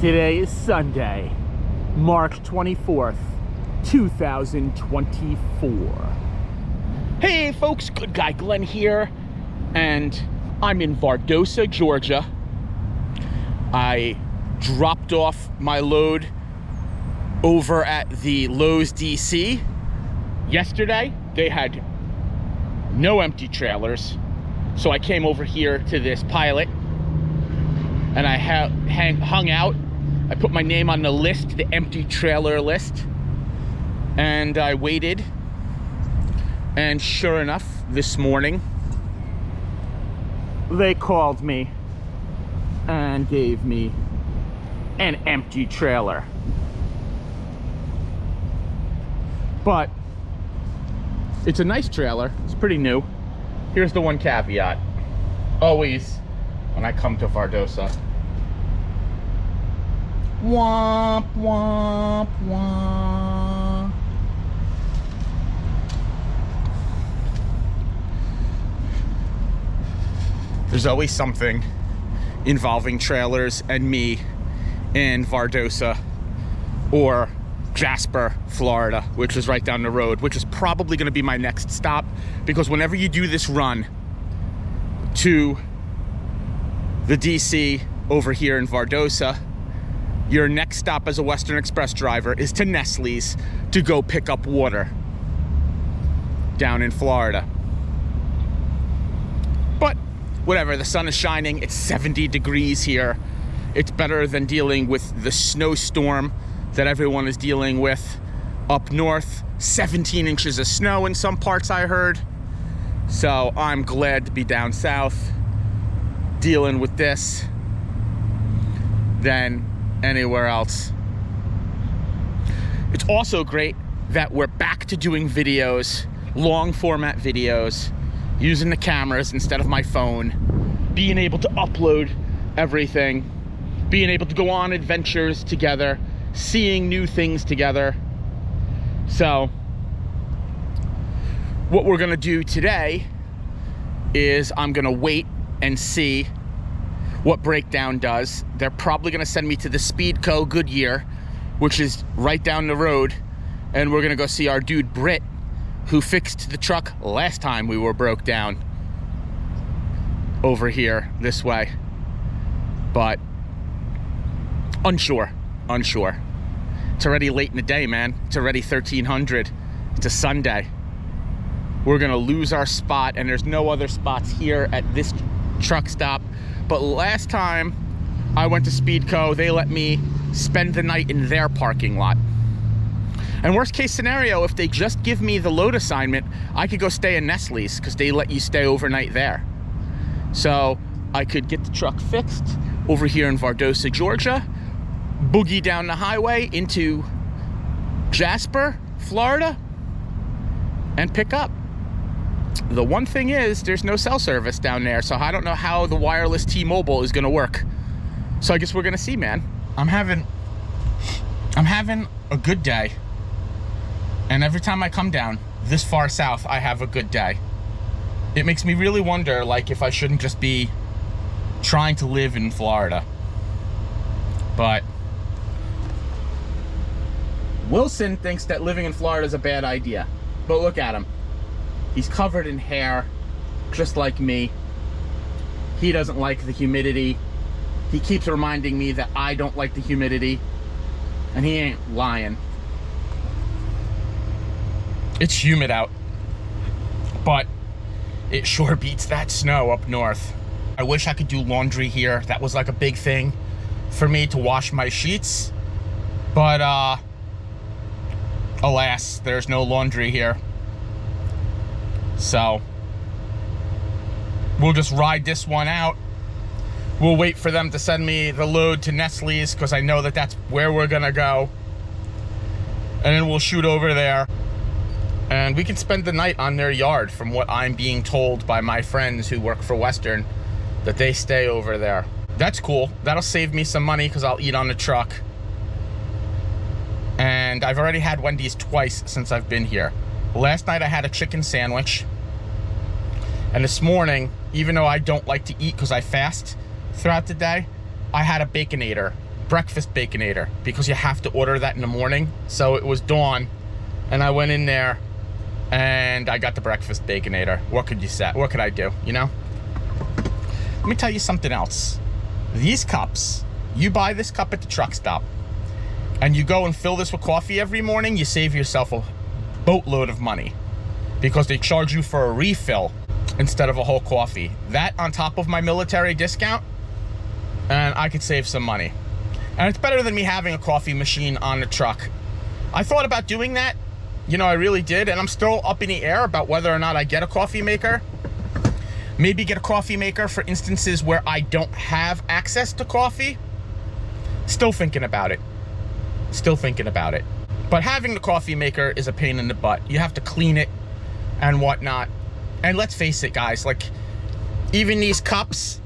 Today is Sunday, March 24th, 2024. Hey folks, Good Guy Glenn here, and I'm in Vardosa, Georgia. I dropped off my load over at the Lowe's DC. Yesterday, they had no empty trailers, so I came over here to this pilot, and I hung out. I put my name on the list, the empty trailer list, and I waited. And sure enough, this morning, they called me and gave me an empty trailer. But it's a nice trailer. It's pretty new. Here's the one caveat. Always, when I come to Vardosa, womp, womp, womp. There's always something involving trailers and me in Vardosa or Jasper, Florida, which is right down the road, which is probably going to be my next stop, because whenever you do this run to the DC over here in Vardosa, your next stop as a Western Express driver is to Nestle's to go pick up water down in Florida. But whatever, the sun is shining, it's 70 degrees here. It's better than dealing with the snowstorm that everyone is dealing with up north. 17 inches of snow in some parts, I heard. So I'm glad to be down south dealing with this than anywhere else. It's also great that we're back to doing videos, long format videos, using the cameras instead of my phone, being able to upload everything, being able to go on adventures together, seeing new things together. So what we're gonna do today is I'm gonna wait and see what Breakdown does. They're probably gonna send me to the Speedco Goodyear, which is right down the road, and we're gonna go see our dude Britt, who fixed the truck last time we were broke down over here this way. But unsure. It's already late in the day, man. It's already 1300. It's a Sunday. We're gonna lose our spot, and there's no other spots here at this truck stop. But last time I went to Speedco, they let me spend the night in their parking lot. And worst case scenario, if they just give me the load assignment, I could go stay in Nestle's, because they let you stay overnight there. So I could get the truck fixed over here in Vardosa, Georgia, boogie down the highway into Jasper, Florida, and pick up. The one thing is, there's no cell service down there, so I don't know how the wireless T-Mobile is gonna work. So I guess we're gonna see, man. I'm having a good day. And every time I come down this far south, I have a good day. It makes me really wonder, like, if I shouldn't just be trying to live in Florida. But Wilson thinks that living in Florida is a bad idea. But look at him. He's covered in hair, just like me. He doesn't like the humidity. He keeps reminding me that I don't like the humidity. And he ain't lying. It's humid out, but it sure beats that snow up north. I wish I could do laundry here. That was like a big thing for me, to wash my sheets. But alas, there's no laundry here. So we'll just ride this one out. We'll wait for them to send me the load to Nestle's, because I know that that's where we're gonna go. And then we'll shoot over there. And we can spend the night on their yard, from what I'm being told by my friends who work for Western, that they stay over there. That's cool. That'll save me some money, because I'll eat on the truck. And I've already had Wendy's twice since I've been here. Last night I had a chicken sandwich. And this morning, even though I don't like to eat because I fast throughout the day, I had a Baconator breakfast Baconator because you have to order that in the morning. So it was dawn, and I went in there and I got the breakfast Baconator. What could you say? What could I do, you know? Let me tell you something else. These cups, you buy this cup at the truck stop and you go and fill this with coffee every morning, you save yourself a boatload of money because they charge you for a refill instead of a whole coffee. That on top of my military discount, and I could save some money. And it's better than me having a coffee machine on the truck. I thought about doing that, you know, I really did, and I'm still up in the air about whether or not I get a coffee maker. Maybe get a coffee maker for instances where I don't have access to coffee. Still thinking about it. Still thinking about it. But having the coffee maker is a pain in the butt. You have to clean it and whatnot. And let's face it, guys, like, even these cups,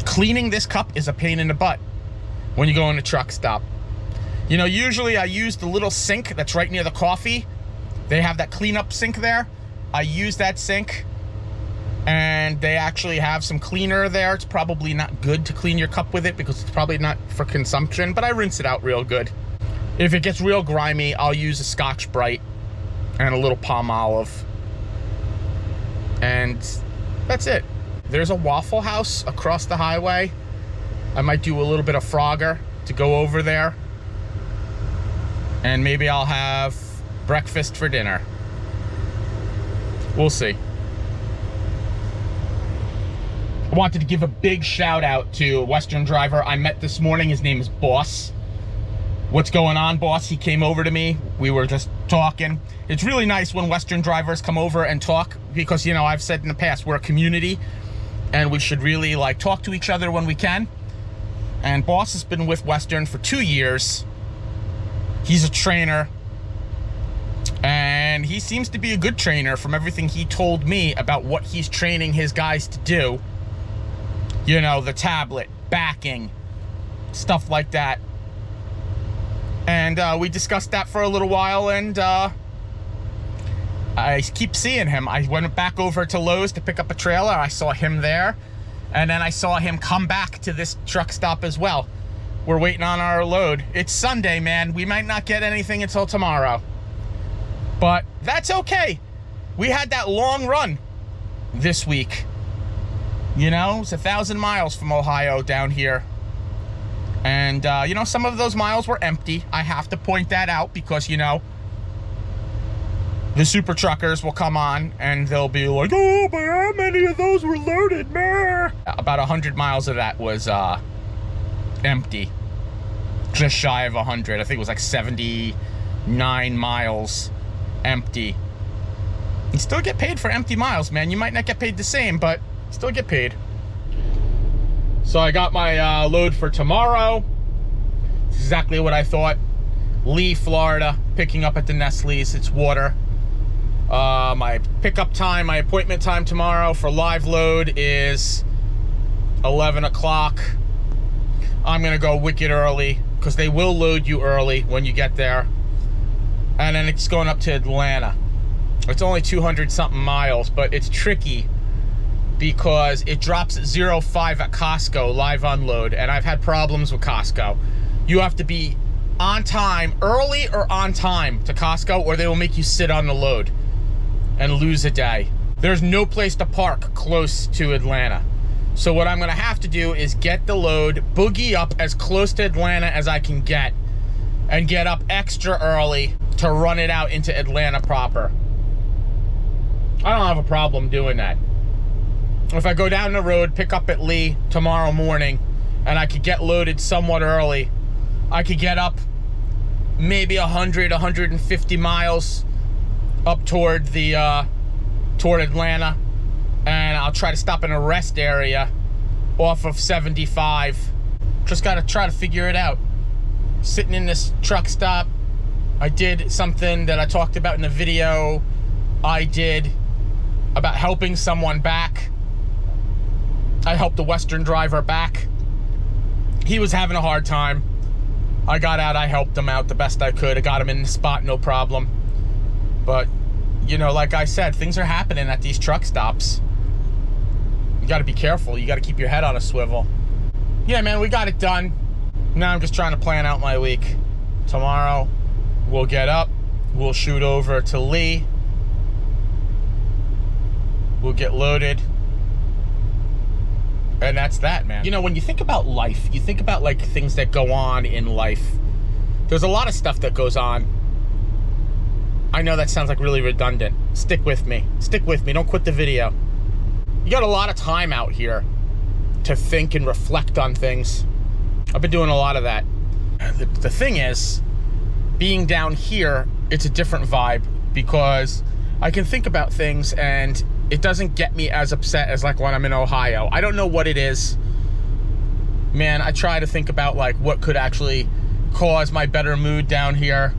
cleaning this cup is a pain in the butt when you go in the truck stop. You know, usually I use the little sink that's right near the coffee. They have that cleanup sink there. I use that sink, and they actually have some cleaner there. It's probably not good to clean your cup with it because it's probably not for consumption, but I rinse it out real good. If it gets real grimy, I'll use a Scotch Brite and a little palm olive. And that's it. There's a Waffle House across the highway. I might do a little bit of Frogger to go over there. And maybe I'll have breakfast for dinner. We'll see. I wanted to give a big shout out to a Western driver I met this morning. His name is Boss. What's going on, Boss? He came over to me. We were just talking. It's really nice when Western drivers come over and talk because, you know, I've said in the past, we're a community and we should really, like, talk to each other when we can. And Boss has been with Western for 2 years. He's a trainer. And he seems to be a good trainer from everything he told me about what he's training his guys to do. You know, the tablet, backing, stuff like that. And we discussed that for a little while, and I keep seeing him. I went back over to Lowe's to pick up a trailer. I saw him there, and then I saw him come back to this truck stop as well. We're waiting on our load. It's Sunday, man. We might not get anything until tomorrow. But that's okay. We had that long run this week. You know, it's 1,000 miles from Ohio down here. And, you know, some of those miles were empty. I have to point that out because, you know, the super truckers will come on and they'll be like, oh, but how many of those were loaded, man? About 100 miles of that was empty. Just shy of 100. I think it was like 79 miles empty. You still get paid for empty miles, man. You might not get paid the same, but still get paid. So I got my load for tomorrow. It's exactly what I thought. Lee, Florida, picking up at the Nestle's. It's water. My pickup time, my appointment time tomorrow for live load is 11 o'clock. I'm gonna go wicked early because they will load you early when you get there. And then it's going up to Atlanta. It's only 200 something miles, but it's tricky because it drops at 0.5 at Costco live unload, and I've had problems with Costco. You have to be on time, early or on time to Costco, or they will make you sit on the load and lose a day. There's no place to park close to Atlanta. So what I'm gonna have to do is get the load, boogie up as close to Atlanta as I can get, and get up extra early to run it out into Atlanta proper. I don't have a problem doing that. If I go down the road, pick up at Lee tomorrow morning, and I could get loaded somewhat early, I could get up maybe 100, 150 miles up toward the toward Atlanta, and I'll try to stop in a rest area off of 75. Just gotta try to figure it out. Sitting in this truck stop, I did something that I talked about in the video I did about helping someone back. I helped the Western driver back. He was having a hard time. I got out, I helped him out the best I could. I got him in the spot, no problem. But, you know, like I said, things are happening at these truck stops. You gotta be careful. You gotta keep your head on a swivel. Yeah, man, we got it done. Now I'm just trying to plan out my week. Tomorrow, we'll get up, we'll shoot over to Lee, we'll get loaded, and that's that, man. You know, when you think about life, you think about like things that go on in life. There's a lot of stuff that goes on. I know that sounds like really redundant. Stick with me. Stick with me. Don't quit the video. You got a lot of time out here to think and reflect on things. I've been doing a lot of that. The thing is, being down here, it's a different vibe because I can think about things and it doesn't get me as upset as like when I'm in Ohio. I don't know what it is. Man, I try to think about like what could actually cause my better mood down here,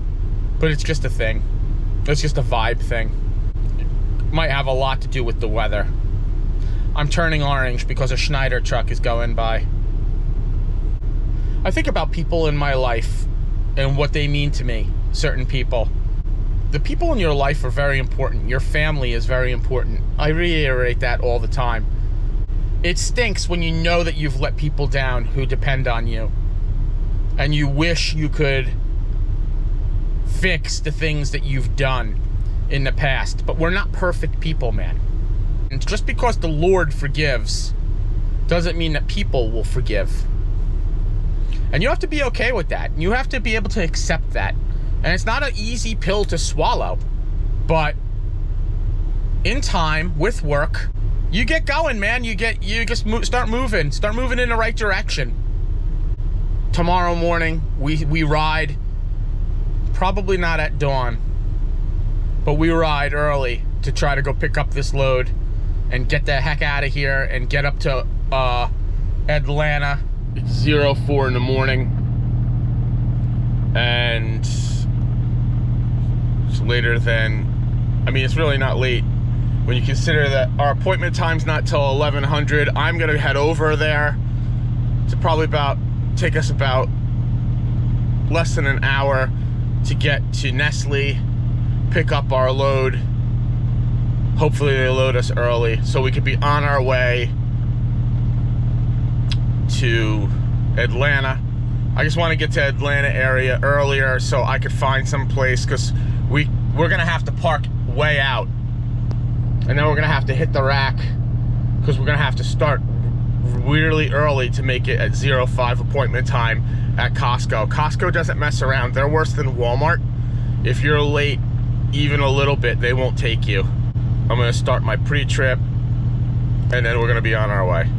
but it's just a thing. It's just a vibe thing. It might have a lot to do with the weather. I'm turning orange because a Schneider truck is going by. I think about people in my life and what they mean to me, certain people. The people in your life are very important. Your family is very important. I reiterate that all the time. It stinks when you know that you've let people down who depend on you, and you wish you could fix the things that you've done in the past. But we're not perfect people, man. And just because the Lord forgives doesn't mean that people will forgive. And you have to be okay with that. You have to be able to accept that. And it's not an easy pill to swallow. But in time, with work, you get going, man. You just start moving in the right direction. Tomorrow morning, we ride. Probably not at dawn, but we ride early to try to go pick up this load and get the heck out of here and get up to Atlanta. It's 04 in the morning, and it's later than, I mean, it's really not late when you consider that our appointment time's not till 1100. I'm gonna head over there to probably take us about less than an hour to get to Nestle, pick up our load. Hopefully they load us early so we could be on our way to Atlanta. I just want to get to Atlanta area earlier so I could find some place, because we're gonna have to park way out, and then we're gonna have to hit the rack because we're gonna have to start really early to make it at 05 appointment time at Costco. Costco doesn't mess around. They're worse than Walmart. If you're late even a little bit, they won't take you. I'm gonna start my pre-trip, and then we're gonna be on our way.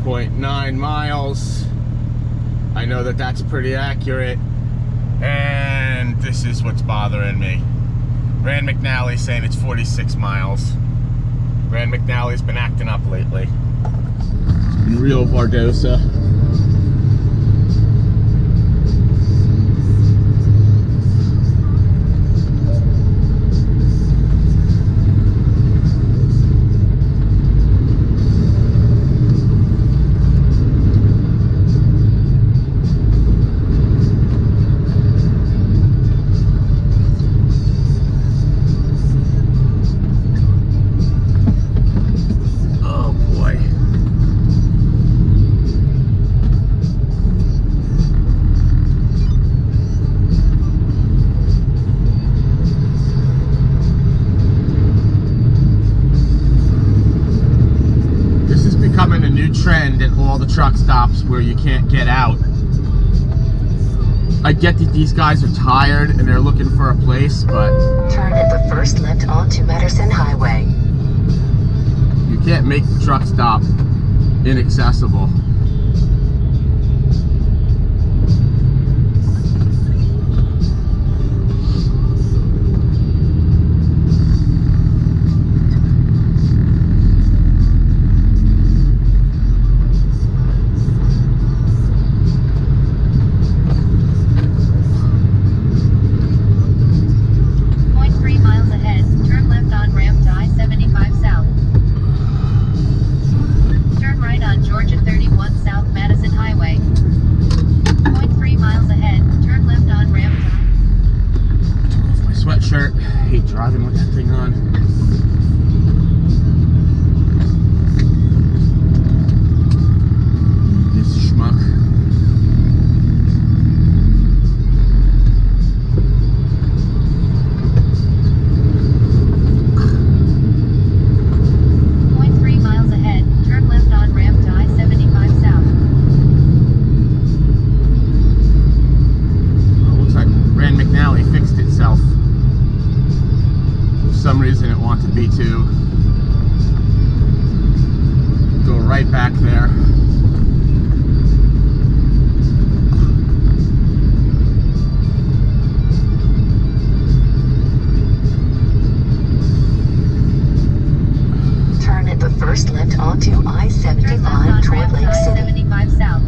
.9 miles. I know that that's pretty accurate, and this is what's bothering me. Rand McNally's saying it's 46 miles. Rand McNally's been acting up lately. In Rio Vardosa. trend at all the truck stops where you can't get out. I get that these guys are tired and they're looking for a place, but turn at the first left onto Madison Highway. You can't make the truck stop inaccessible. Driving with that thing on. This schmuck. Some reason it wanted me to go right back there. Turn at the first left onto I-75 toward Lake City. 75 South.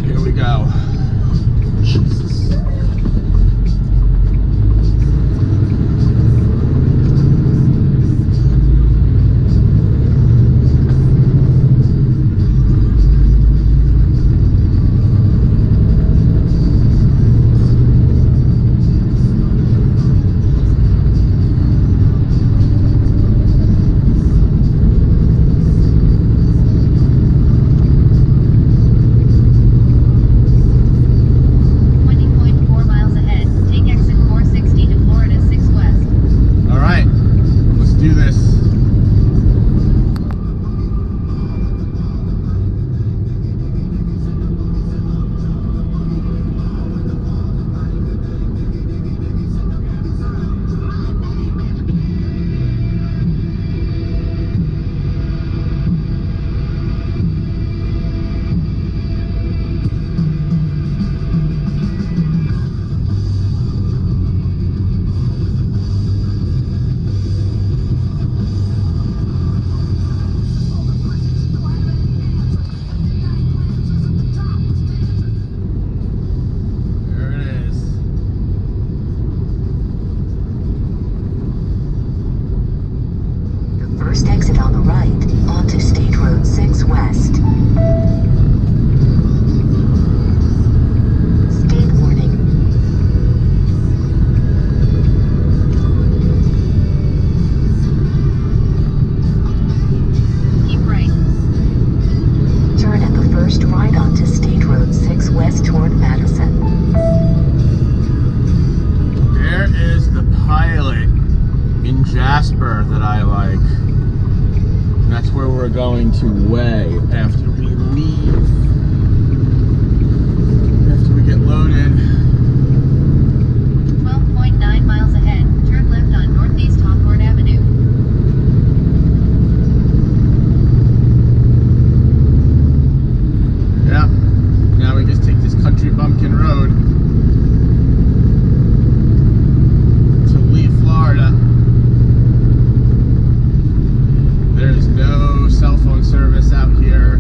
Here we go. Jesus. First exit on the right, onto State Road 6 West. Speed warning. Keep right. Turn at the first right onto State Road 6 West toward Madison. There is the Pilot in Jasper that I like. That's where we're going to weigh after we leave. After we get loaded. 12.9 miles ahead. Turn left on Northeast Hawthorne Avenue. Yep. Now we just take this country bumpkin road to leave Florida. There's no cell phone service out here.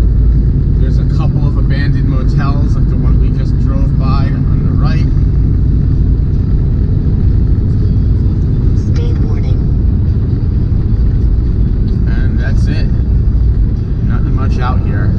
There's a couple of abandoned motels like the one we just drove by on the right. Speed warning. And that's it. Nothing much out here.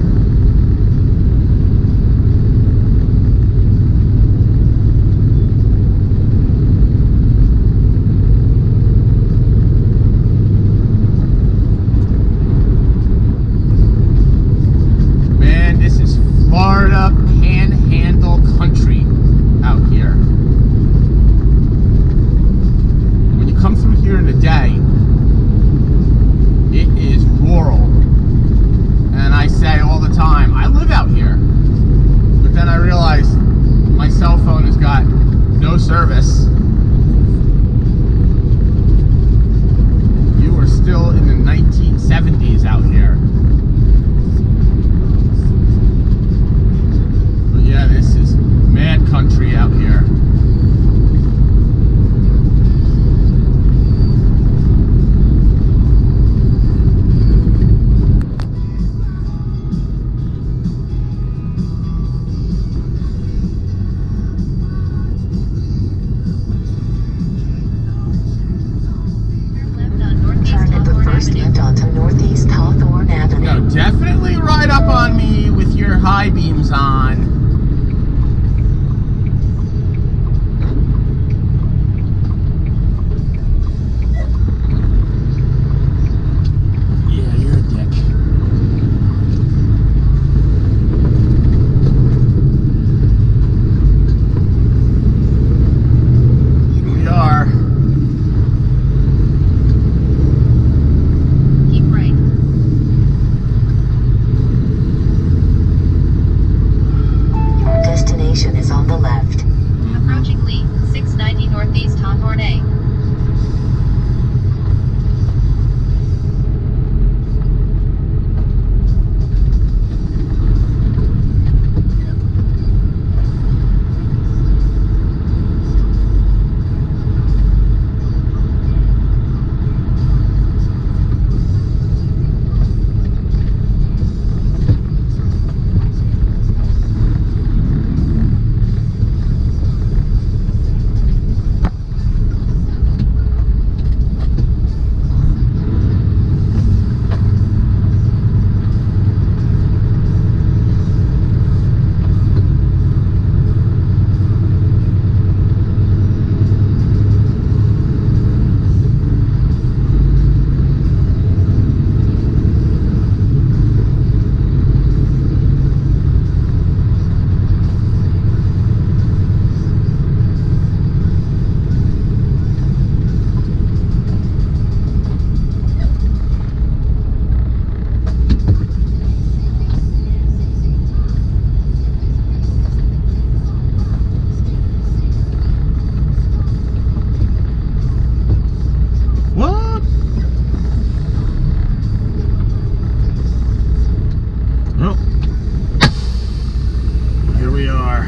are.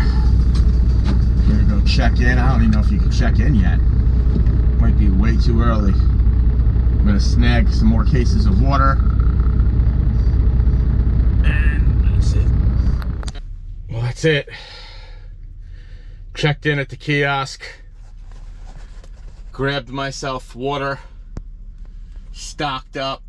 We're gonna go check in. I don't even know if you can check in yet. Might be way too early. I'm gonna snag some more cases of water. And that's it. Well, that's it. Checked in at the kiosk. Grabbed myself water. Stocked up.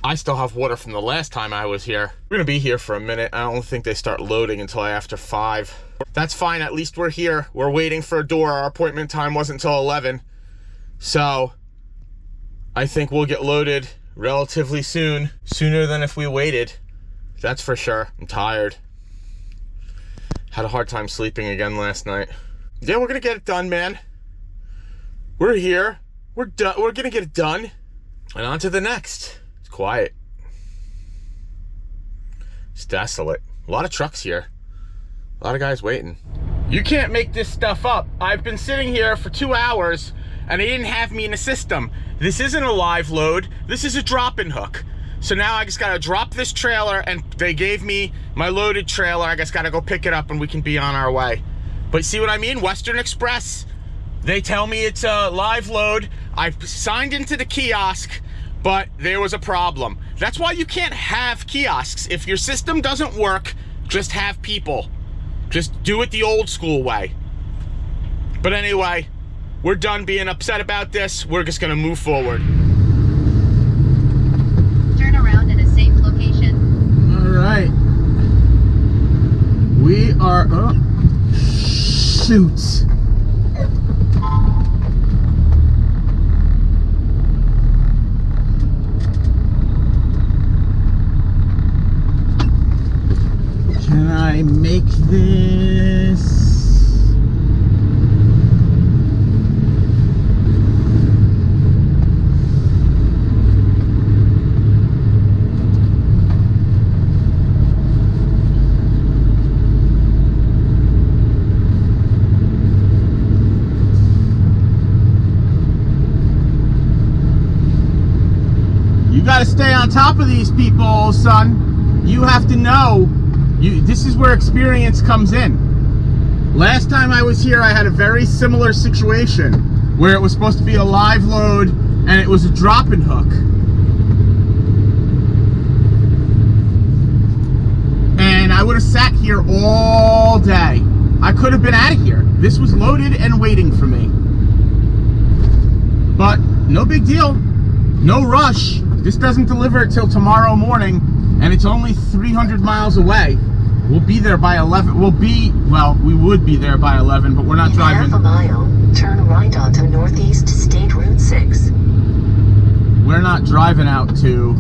I still have water from the last time I was here. We're gonna be here for a minute. I don't think they start loading until after 5. That's fine, at least we're here. We're waiting for a door. Our appointment time wasn't until 11. So, I think we'll get loaded relatively soon. Sooner than if we waited. That's for sure. I'm tired. Had a hard time sleeping again last night. Yeah, we're gonna get it done, man. We're here. We're done. We're gonna get it done. And on to the next. It's quiet. It's desolate. A lot of trucks here. A lot of guys waiting. You can't make this stuff up. I've been sitting here for 2 hours and they didn't have me in the system. This isn't a live load. This is a drop-in hook. So now I just gotta drop this trailer and they gave me my loaded trailer. I just gotta go pick it up and we can be on our way. But see what I mean? Western Express, they tell me it's a live load. I've signed into the kiosk, but there was a problem. That's why you can't have kiosks. If your system doesn't work, just have people. Just do it the old school way. But anyway, we're done being upset about this. We're just gonna move forward. Turn around in a safe location. All right. We are up. Shoot. Can I make this? You gotta stay on top of these people, son. You have to know. This is where experience comes in. Last time I was here, I had a very similar situation where it was supposed to be a live load and it was a drop-in hook. And I would have sat here all day. I could have been out of here. This was loaded and waiting for me. But no big deal. No rush. This doesn't deliver until tomorrow morning and it's only 300 miles away. We'll be there by 11. We would be there by 11, but we're not driving. In half a mile, turn right onto Northeast State Route 6. We're not driving out to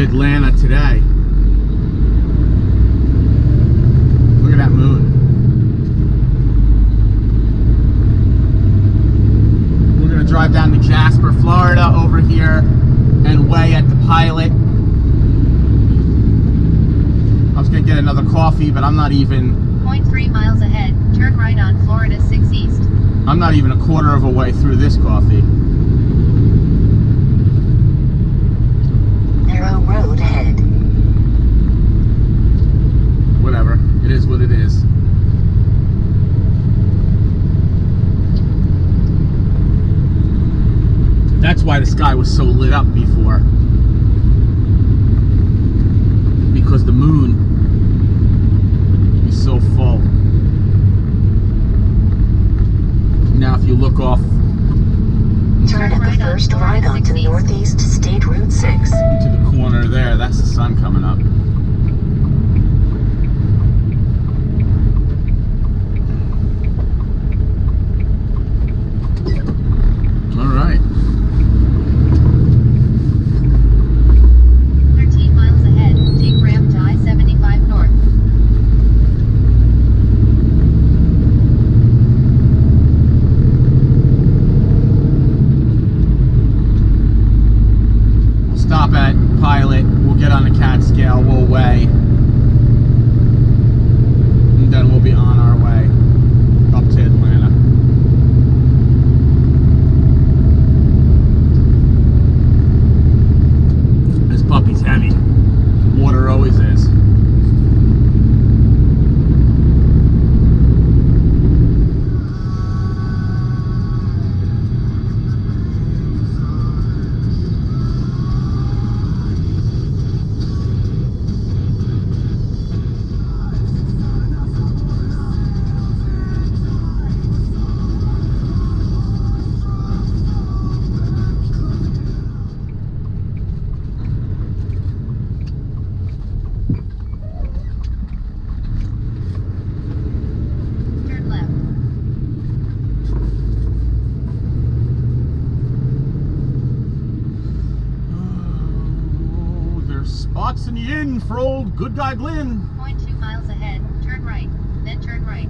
Atlanta today. Look at that moon. We're gonna drive down to Jasper, Florida over here and weigh at the Pilot. I was gonna get another coffee, but I'm not even 0.3 miles ahead, turn right on Florida 6 East. I'm not even a quarter of a way through this coffee. Narrow road ahead. Whatever. It is what it is. That's why the sky was so lit up before. Because the moon is so full. Now if you look off Turn at the first right onto Northeast State Route 6. into the corner there, that's the sun coming up. All right. 13 miles ahead, take ramp to I-75 North. We'll stop at Pilot, we'll get on the cat scale, we'll weigh, and then we'll be on our way up to Atlanta. Boxing you in for old good guy Glenn. 0.2 miles ahead, turn right, then turn right.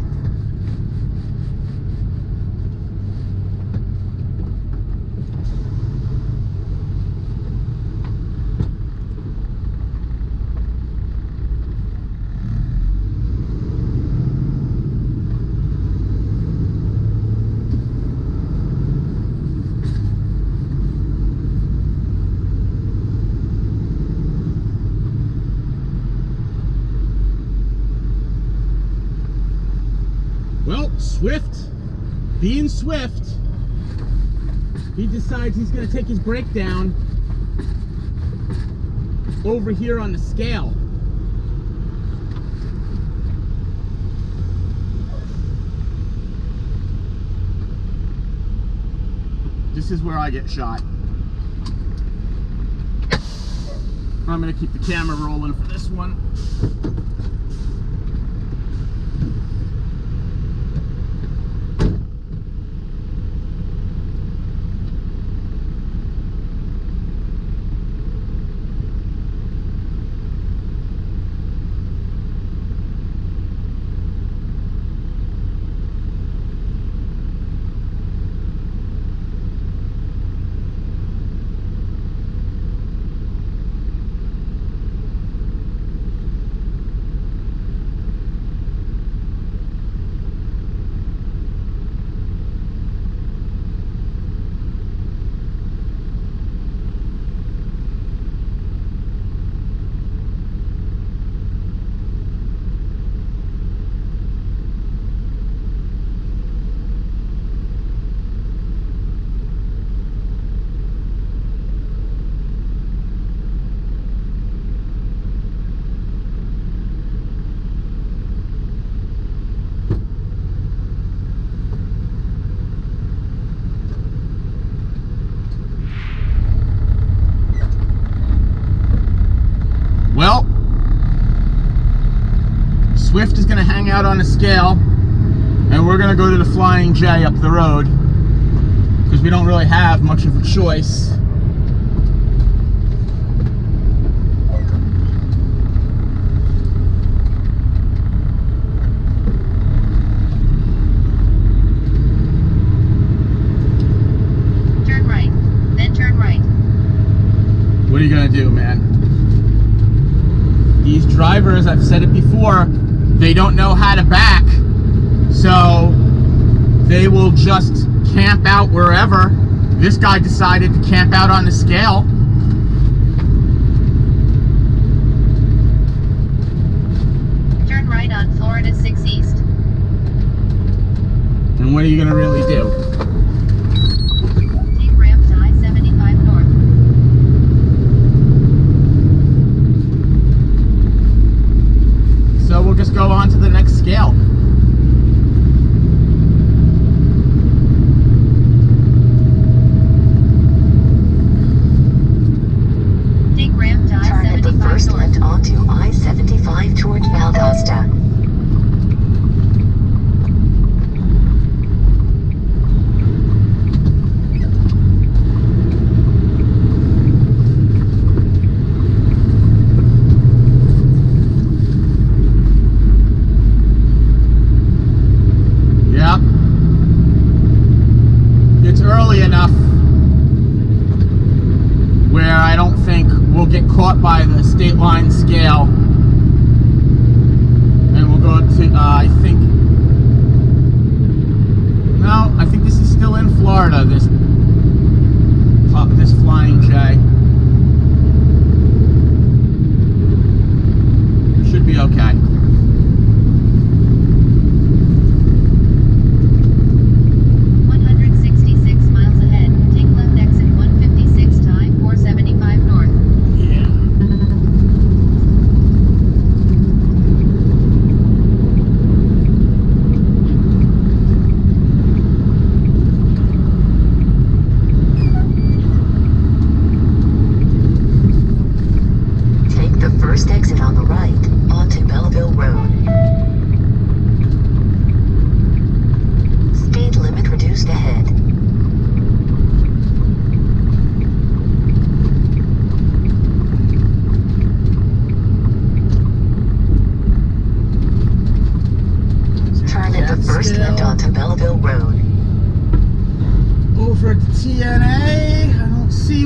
Well, Swift, being Swift, he decides he's going to take his brake down over here on the scale. This is where I get shot. I'm going to keep the camera rolling for this one. Well, Swift is going to hang out on a scale, and we're going to go to the Flying J up the road, because we don't really have much of a choice. Turn right, then turn right. What are you going to do, man? These drivers, I've said it before, they don't know how to back, so they will just camp out wherever. This guy decided to camp out on the scale. Turn right on Florida 6 East. And what are you going to really do? Take ramp to I-75 North. So we'll just go on to the next scale. Take ramp to Turn at the I-75 first North. left onto I-75 toward Valdosta. Yep. It's early enough where I don't think we'll get caught by the state line scale. And we'll go to, I think, no, I think this is still in Florida, this Flying J. Should be okay.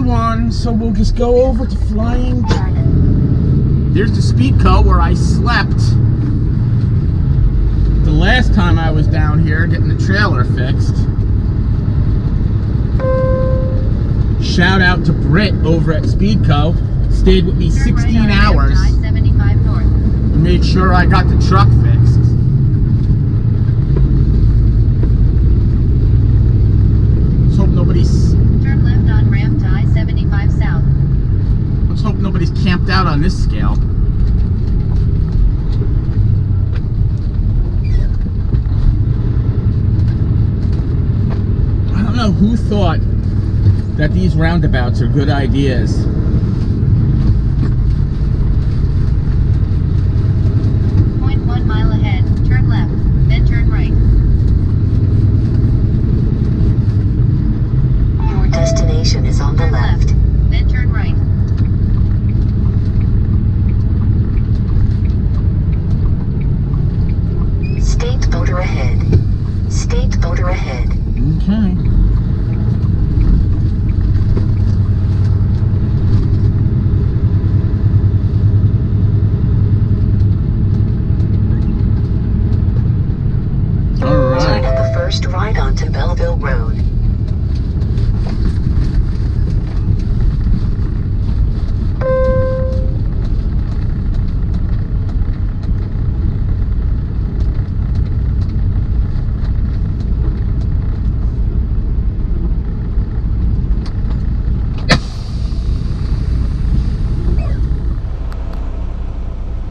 one, so we'll just go over to Flying. Turn There's the Speedco where I slept the last time I was down here getting the trailer fixed. Shout out to Britt over at Speedco. Stayed with me 16 hours. I-75 north. And made sure I got the truck fixed. Let's hope nobody's... Turn left on ramp to I-75 south. Let's hope nobody's camped out on this scale. I don't know who thought that these roundabouts are good ideas. 0.1 mile ahead, turn left, then turn right. Your destination is on the Turn left. then turn right. State voter ahead. State voter ahead. Okay. Turn at the first right onto Belleville Road.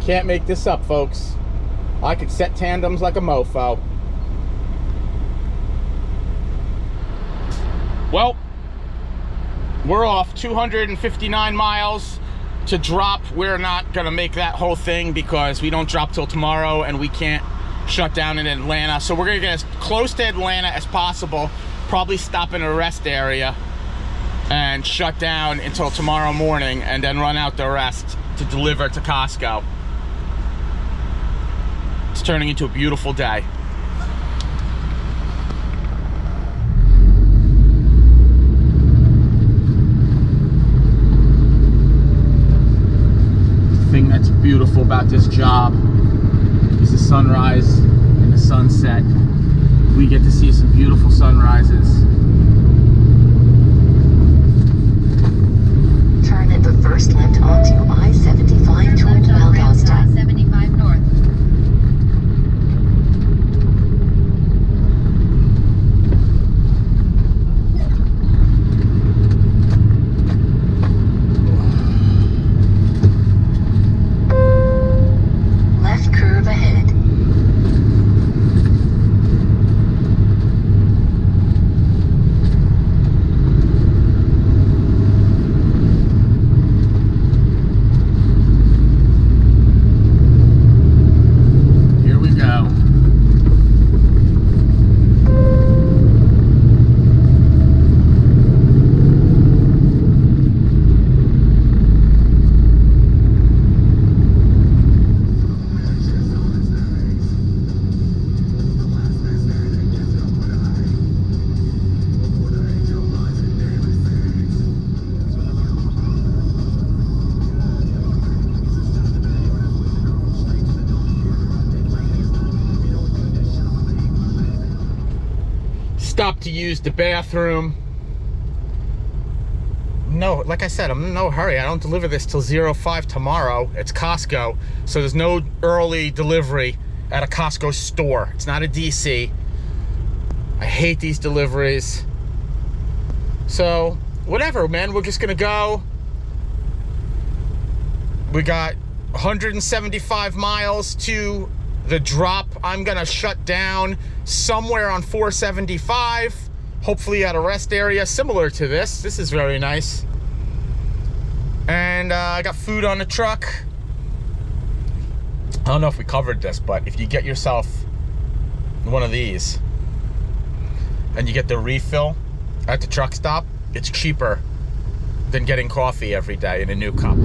Can't make this up, folks. I could set tandems like a mofo. Well, we're off 259 miles to drop. We're not gonna make that whole thing because we don't drop till tomorrow and we can't shut down in Atlanta. So we're gonna get as close to Atlanta as possible, probably stop in a rest area and shut down until tomorrow morning and then run out the rest to deliver to Costco. It's turning into a beautiful day. The thing that's beautiful about this job is the sunrise and the sunset. We get to see some beautiful sunrises. Turn at the first left onto I-75 Turn toward left on ramp to Valdosta. I-75 north. Left curve ahead. Here we go. Stop to use the bathroom. No, like I said, I'm in no hurry. I don't deliver this till 05 tomorrow. It's Costco, so there's no early delivery at a Costco store. It's not a DC. I hate these deliveries. So, whatever, man. We're just gonna go. We got 175 miles to the drop. I'm gonna shut down somewhere on 475, hopefully at a rest area similar to this. This is very nice. And I got food on the truck. I don't know if we covered this, but if you get yourself one of these and you get the refill at the truck stop, it's cheaper than getting coffee every day in a new cup.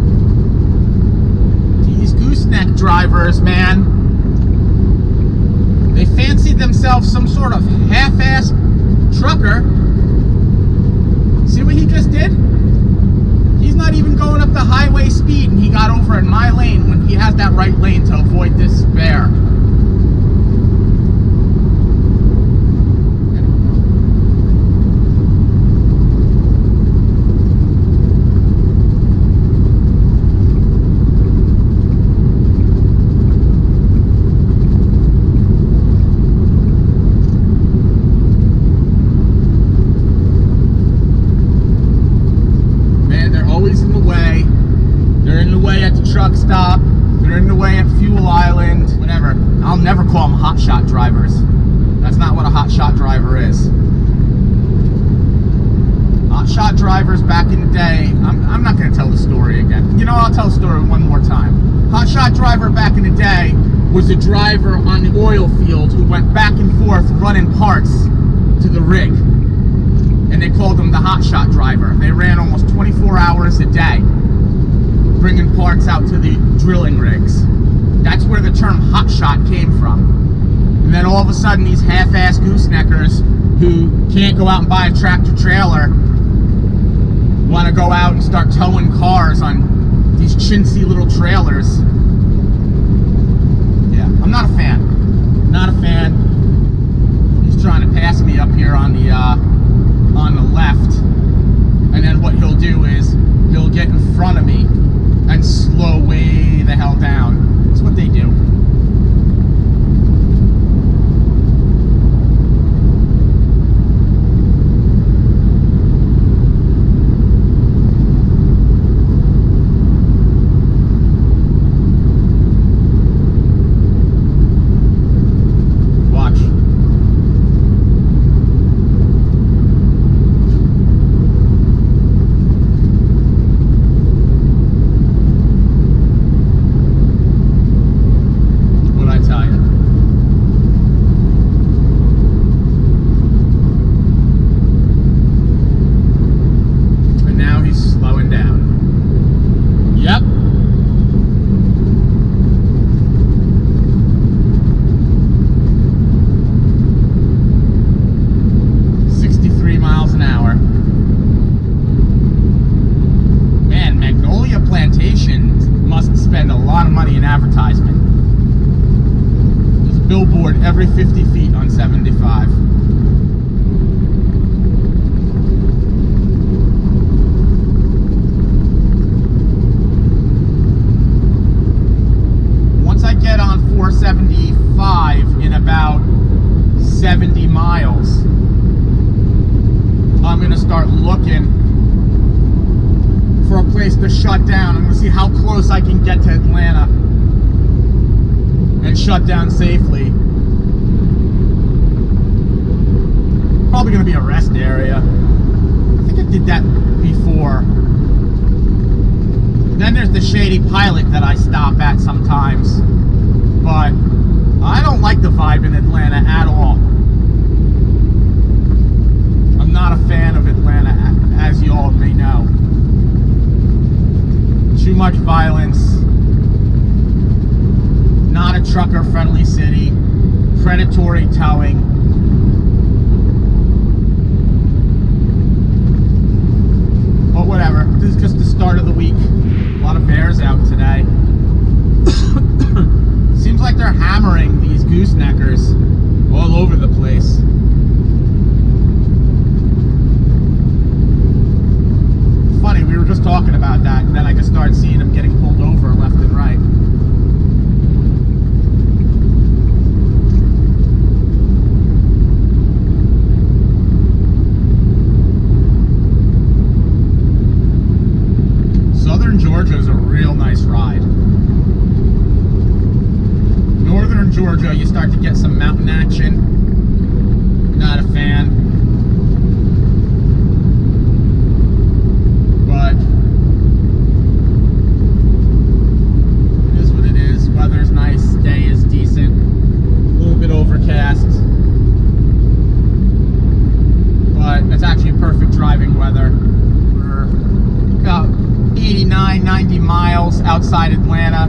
These gooseneck drivers, man. They fancied themselves some sort of half-ass trucker. See what he just did? always in the way. They're in the way at the truck stop. They're in the way at Fuel Island. Whatever. I'll never call them hotshot drivers. That's not what a hotshot driver is. Hotshot drivers back in the day, I'm not going to tell the story again. You know, I'll tell the story one more time. Hotshot driver back in the day was a driver on the oil field who went back and forth running parts to the rig. And they called him the hotshot driver. They ran almost 24 hours a day, bringing parts out to the drilling rigs. That's where the term hotshot came from. And then all of a sudden, these half-ass gooseneckers who can't go out and buy a tractor trailer want to go out and start towing cars on these chintzy little trailers. Yeah, I'm not a fan. Not a fan. He's trying to pass me up here on the left, and then what he'll do is he'll get in front of me and slow way the hell down. That's what they do. Every 50 feet on 75. Once I get on 475 in about 70 miles, I'm going to start looking for a place to shut down. I'm going to see how close I can get to Atlanta and shut down safely. Probably going to be a rest area. I think I did that before. Then there's the Shady Pilot that I stop at sometimes. But I don't like the vibe in Atlanta at all. I'm not a fan of Atlanta, as you all may know. Too much violence. Not a trucker-friendly city. Predatory towing. But whatever, this is just the start of the week. A lot of bears out today. Seems like they're hammering these gooseneckers all over the place. Funny, we were just talking about that, and then I just started seeing them getting pulled over left and right. Georgia is a real nice ride. Northern Georgia, you start to get some mountain action. Not a fan. But it is what it is. Weather's nice, day is decent. A little bit overcast. But it's actually perfect driving weather. We're about 89, 90 miles outside Atlanta,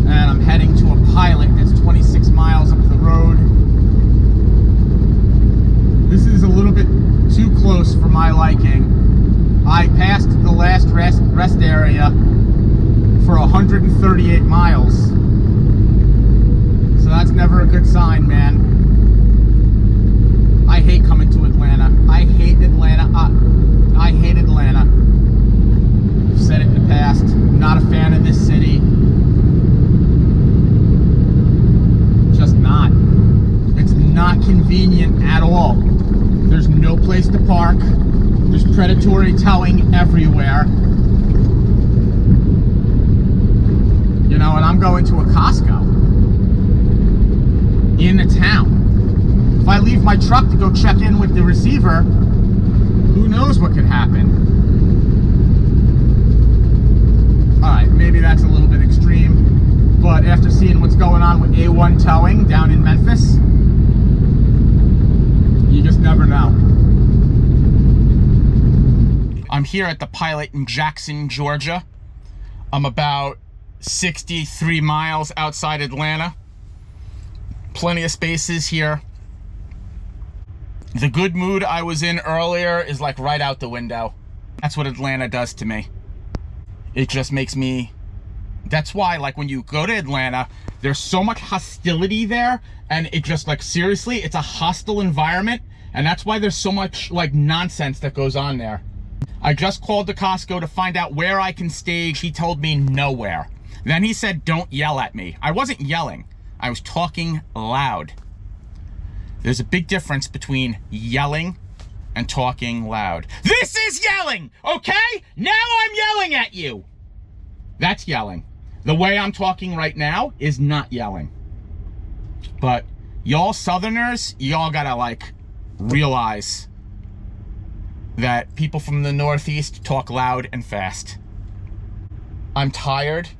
and I'm heading to a pilot that's 26 miles up the road. This is a little bit too close for my liking. I passed the last rest area for 138 miles, so that's never a good sign, man. I hate coming to Atlanta. I hate Atlanta. I hate Atlanta. I've said it in the past. I'm not a fan of this city. Just not. It's not convenient at all. There's no place to park. There's predatory towing everywhere. You know, and I'm going to a Costco in the town. If I leave my truck to go check in with the receiver, who knows what could happen? Alright, maybe that's a little bit extreme, but after seeing what's going on with A1 Towing down in Memphis, you just never know. I'm here at the Pilot in Jackson, Georgia. I'm about 63 miles outside Atlanta. Plenty of spaces here. The good mood I was in earlier is like right out the window. That's what Atlanta does to me. It just makes me... That's why, like, when you go to Atlanta, there's so much hostility there, and it just, like, seriously, it's a hostile environment, and that's why there's so much, like, nonsense that goes on there. I just called the Costco to find out where I can stage. He told me nowhere. Then he said, don't yell at me. I wasn't yelling. I was talking loud. There's a big difference between yelling and talking loud. This is yelling, okay? Now I'm yelling at you. That's yelling. The way I'm talking right now is not yelling. But y'all Southerners, y'all gotta like realize that people from the Northeast talk loud and fast. I'm tired.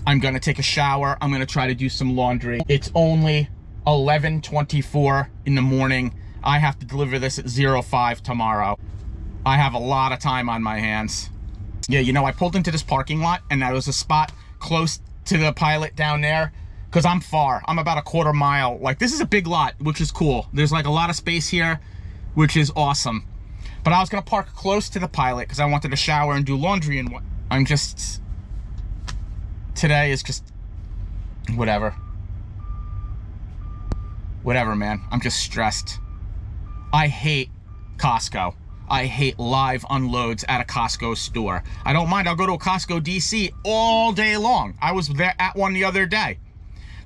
I'm gonna take a shower. I'm gonna try to do some laundry. It's only 11:24 in the morning. I have to deliver this at 05 tomorrow. I have a lot of time on my hands. Yeah, you know, I pulled into this parking lot and there was a spot close to the Pilot down there because I'm far. I'm about a quarter mile. Like, this is a big lot, which is cool. There's like a lot of space here, which is awesome. But I was gonna park close to the Pilot because I wanted to shower and do laundry and what. I'm just... Today is just... Whatever. Whatever, man. I'm just stressed. I hate Costco. I hate live unloads at a Costco store. I don't mind. I'll go to a Costco DC all day long. I was there at one the other day.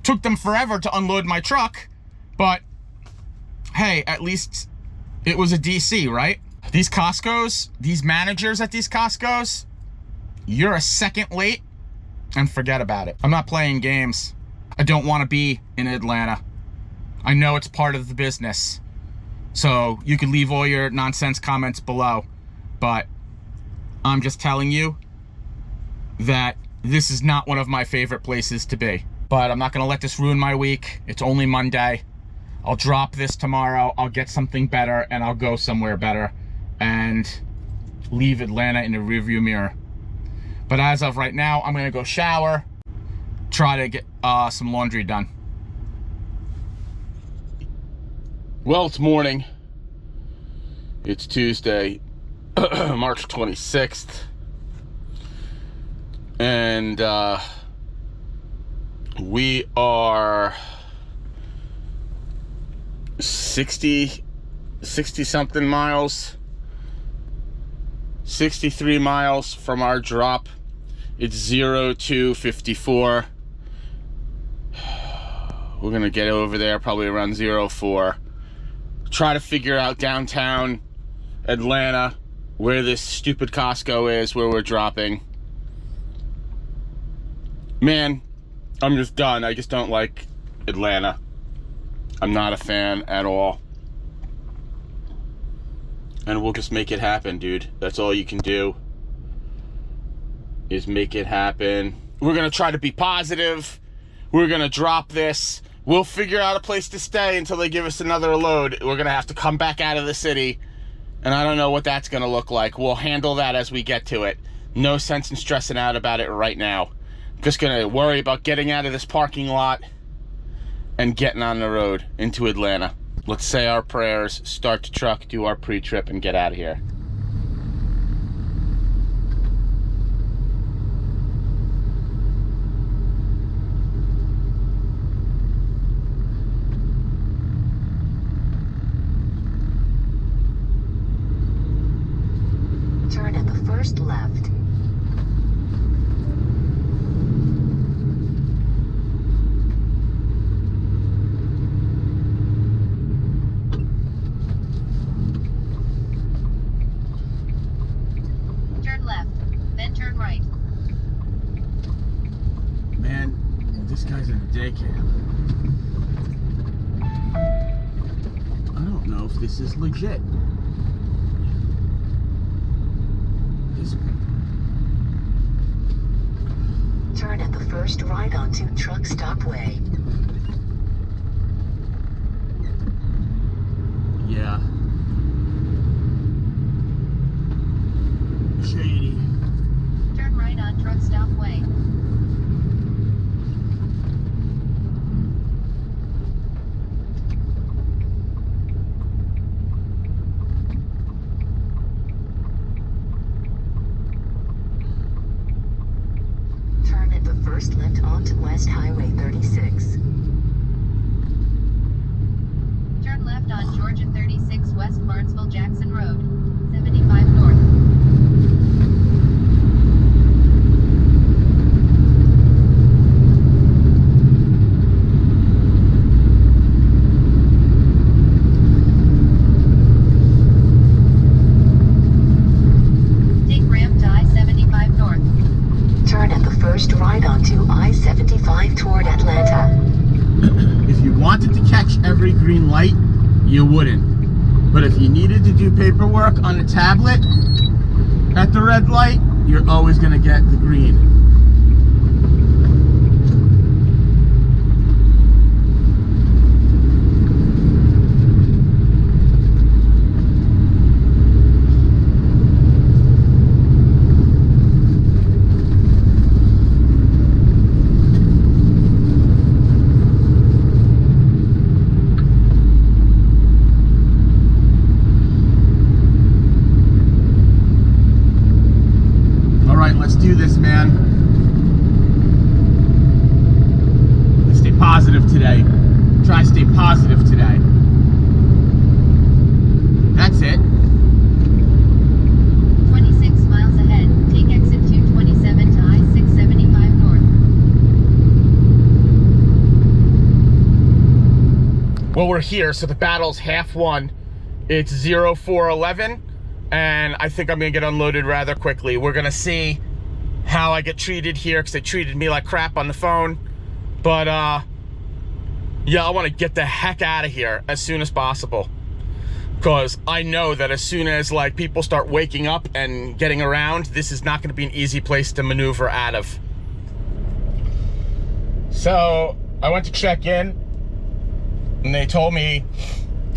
Took them forever to unload my truck, but hey, at least it was a DC, right? These Costcos, these managers at these Costcos, you're a second late and forget about it. I'm not playing games. I don't want to be in Atlanta. I know it's part of the business. So you can leave all your nonsense comments below, but I'm just telling you that this is not one of my favorite places to be. But I'm not gonna let this ruin my week. It's only Monday. I'll drop this tomorrow. I'll get something better and I'll go somewhere better and leave Atlanta in the rearview mirror. But as of right now, I'm gonna go shower, try to get some laundry done. Well, it's morning. It's Tuesday, March 26th. And we are 60 something miles, 63 miles from our drop. It's 02:54. We're gonna get over there probably around 04. Try to figure out downtown Atlanta where this stupid Costco is, where we're dropping. Man, I'm just done. I just don't like Atlanta. I'm not a fan at all. And we'll just make it happen, dude. That's all you can do, is make it happen. We're gonna try to be positive. We're gonna drop this. We'll figure out a place to stay until they give us another load. We're gonna have to come back out of the city, and I don't know what that's gonna look like. We'll handle that as we get to it. No sense in stressing out about it right now. Just gonna worry about getting out of this parking lot and getting on the road into Atlanta. Let's say our prayers, start the truck, do our pre-trip, and get out of here. Turn at the first left. right. Man, this guy's in a day cab. I don't know if this is legit. Turn at the first right onto Truck Stop Way. Yeah. Shady. Turn right on Truck Stop Way. Turn at the first left onto West Highway 36. Turn left on Georgia 36 West Barnesville Jackson Road. 75 north. Take ramp to I-75 north. Turn at the first right onto I-75 toward Atlanta. If you wanted to catch every green light, you wouldn't. But if you needed to do paperwork on a tablet at the red light, you're always going to get the green. Let's do this, man. Let's stay positive today. Try to stay positive today. That's it. 26 miles ahead. Take exit 227 to I-675 north. Well, we're here, so the battle's half won. It's 0411, and I think I'm gonna get unloaded rather quickly. We're gonna see how I get treated here, because they treated me like crap on the phone. But yeah, I want to get the heck out of here as soon as possible, because I know that as soon as like people start waking up and getting around, this is not going to be an easy place to maneuver out of. So I went to check in, and they told me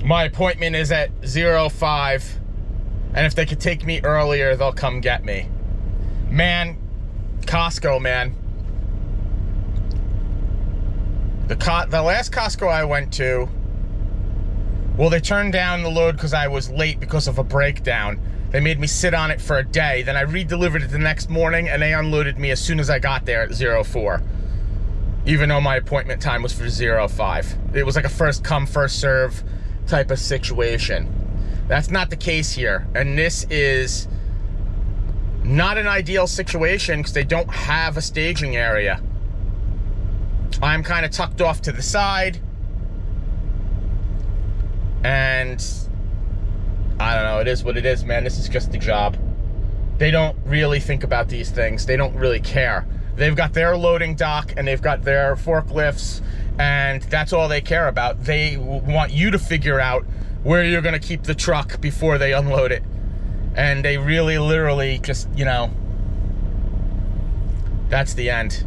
my appointment is at 05, and if they could take me earlier, they'll come get me. Man, Costco, man. The last Costco I went to, well, they turned down the load because I was late because of a breakdown. They made me sit on it for a day. Then I re-delivered it the next morning, and they unloaded me as soon as I got there at 04. Even though my appointment time was for 05. It was like a first come, first serve type of situation. That's not the case here. And this is not an ideal situation because they don't have a staging area. I'm kind of tucked off to the side, and I don't know, it is what it is, man. This is just the job. They don't really think about these things. They don't really care. They've got their loading dock and they've got their forklifts, and that's all they care about. They want you to figure out where you're going to keep the truck before they unload it. And they really, literally just, you know, that's the end.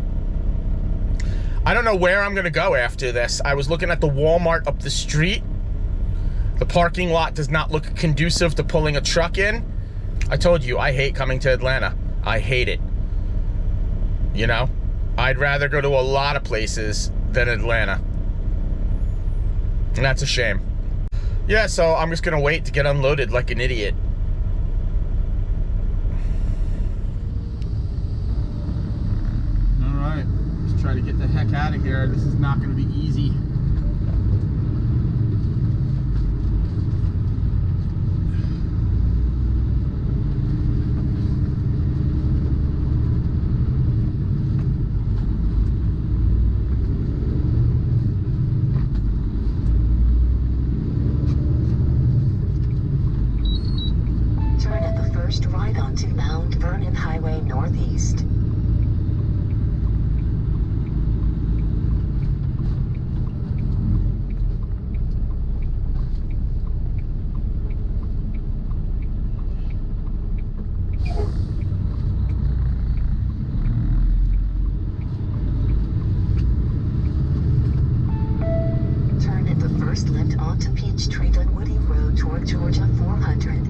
I don't know where I'm going to go after this. I was looking at the Walmart up the street. The parking lot does not look conducive to pulling a truck in. I told you, I hate coming to Atlanta. I hate it. You know? I'd rather go to a lot of places than Atlanta. And that's a shame. Yeah, so I'm just going to wait to get unloaded like an idiot. Try to get the heck out of here. This is not going to be easy. Turn at the first right onto Mount Vernon Highway Northeast. Turn at the first left onto Peachtree Dunwoody Road toward Georgia 400.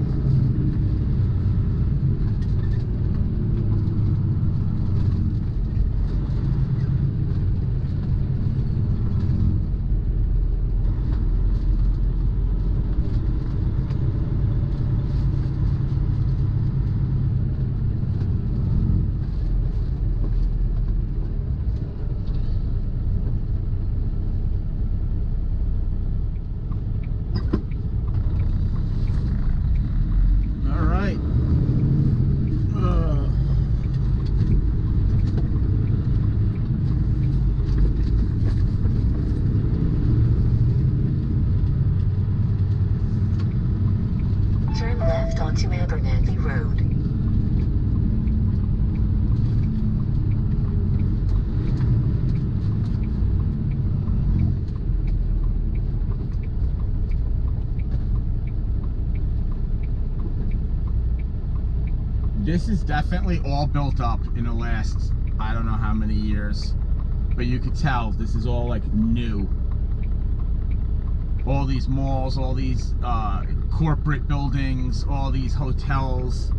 All right. Turn left onto Abernathy Road. This is definitely all built up in the last, I don't know how many years, but you could tell this is all like new. All these malls, all these corporate buildings, all these hotels,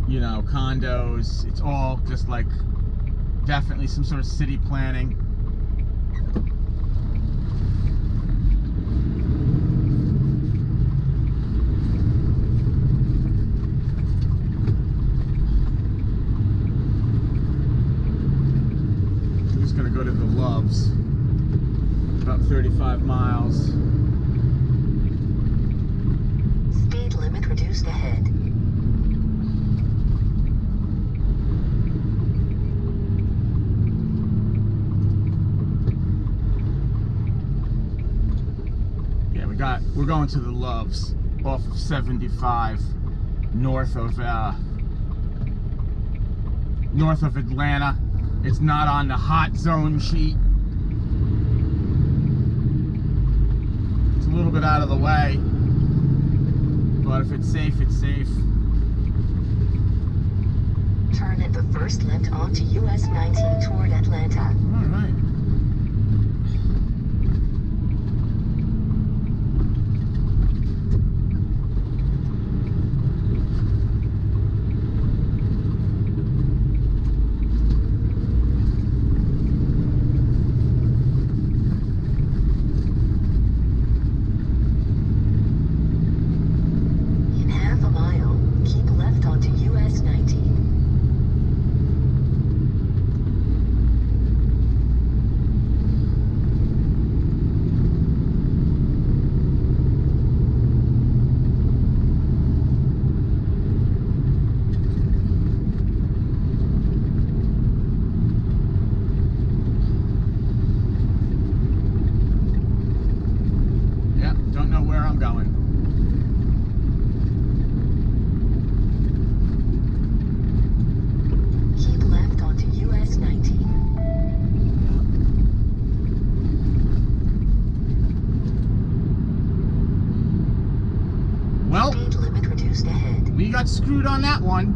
you know, condos. It's all just like definitely some sort of city planning. We're just gonna go to the Loves. About 35 miles. Speed limit reduced ahead. Yeah, we're going to the Loves off of 75 north of Atlanta. It's not on the hot zone sheet. It's a little bit out of the way, but if it's safe, it's safe. Turn at the first left onto US 19 toward Atlanta. All right. In half a mile, keep left onto US 19. Yep, don't know where I'm going. Keep left onto US 19. Well, Speed limit reduced ahead. we got screwed on that one.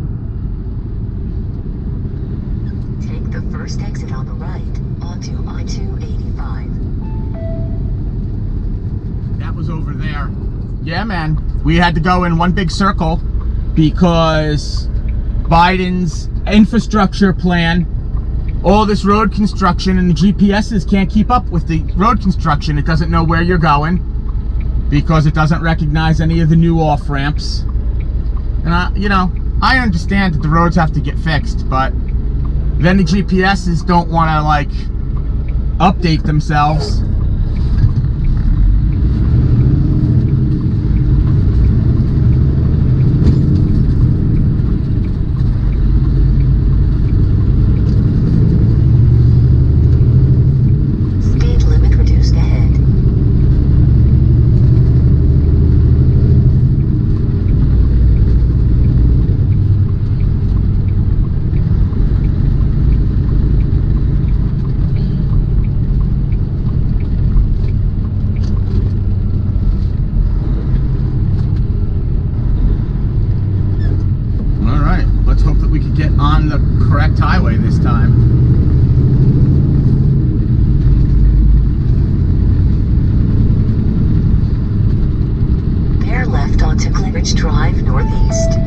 Take the first exit on the right onto I-285. That was over there. Yeah, man. We had to go in one big circle because Biden's infrastructure plan, all this road construction, and the GPSs can't keep up with the road construction. It doesn't know where you're going because it doesn't recognize any of the new off-ramps. And I understand that the roads have to get fixed, but then the GPSs don't want to like update themselves. Speed limit reduced ahead. on the correct highway this time. Bear left onto Clearidge Drive Northeast.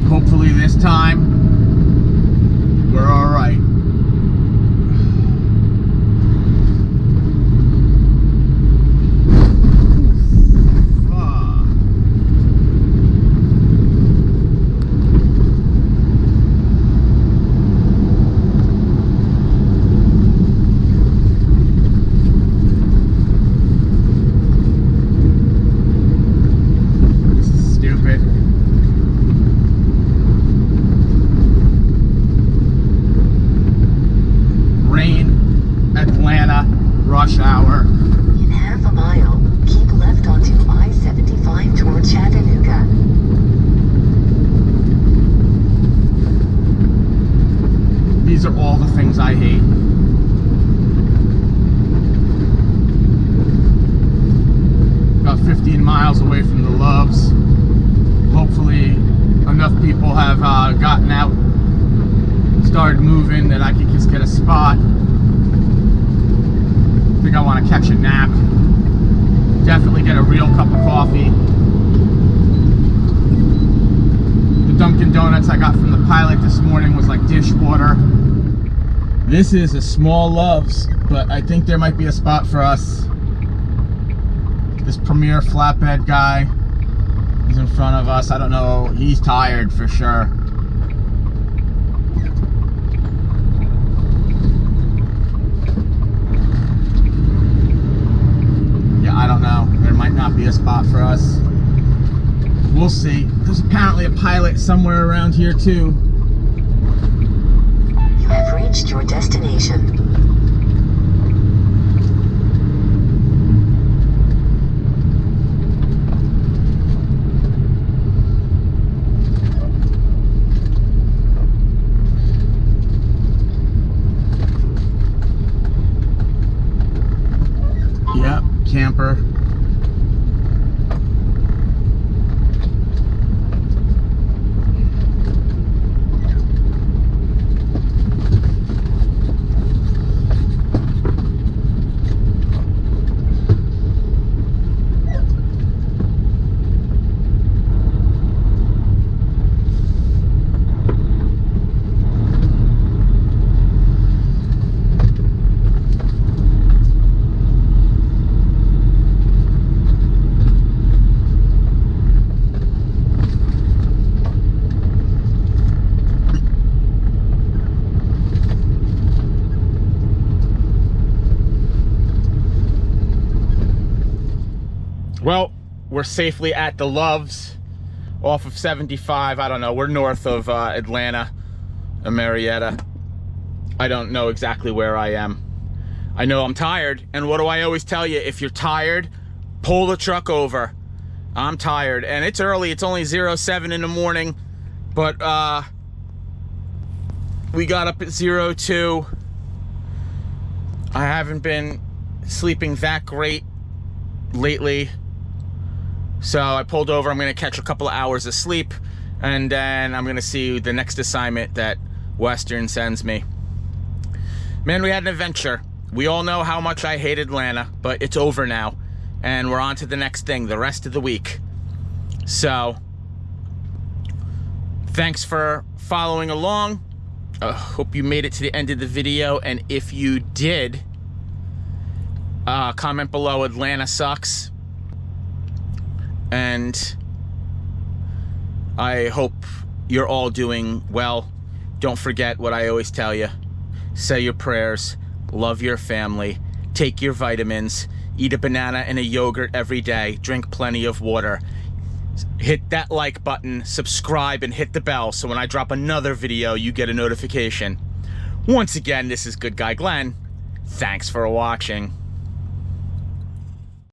Hopefully this time we're all right. This is stupid. Atlanta, rush hour. In half a mile, keep left onto I-75 toward Chattanooga. These are all the things I hate. About 15 miles away from the Loves. Hopefully enough people have gotten out, started moving, that I could just get a spot. I think I want to catch a nap. Definitely get a real cup of coffee. The Dunkin' Donuts I got from the pilot this morning was like dishwater. This is a small Loves, but I think there might be a spot for us. This Premier flatbed guy is in front of us. I don't know, he's tired for sure. I don't know. There might not be a spot for us. We'll see. There's apparently a pilot somewhere around here too. You have reached your destination. Yep, camper. Well, we're safely at the Loves off of 75. I don't know. We're north of Atlanta, Marietta. I don't know exactly where I am. I know I'm tired. And what do I always tell you? If you're tired, pull the truck over. I'm tired. And it's early. It's only 07 in the morning. But we got up at 02. I haven't been sleeping that great lately. So I pulled over. I'm going to catch a couple of hours of sleep, and then I'm going to see the next assignment that Western sends me. Man, we had an adventure. We all know how much I hate Atlanta, but it's over now, and we're on to the next thing the rest of the week. So thanks for following along. Hope you made it to the end of the video, and if you did, comment below Atlanta sucks. And I hope you're all doing well. Don't forget what I always tell you. Say your prayers, love your family, take your vitamins, eat a banana and a yogurt every day, drink plenty of water. Hit that like button, subscribe, and hit the bell so when I drop another video, you get a notification. Once again, this is Good Guy Glenn. Thanks for watching.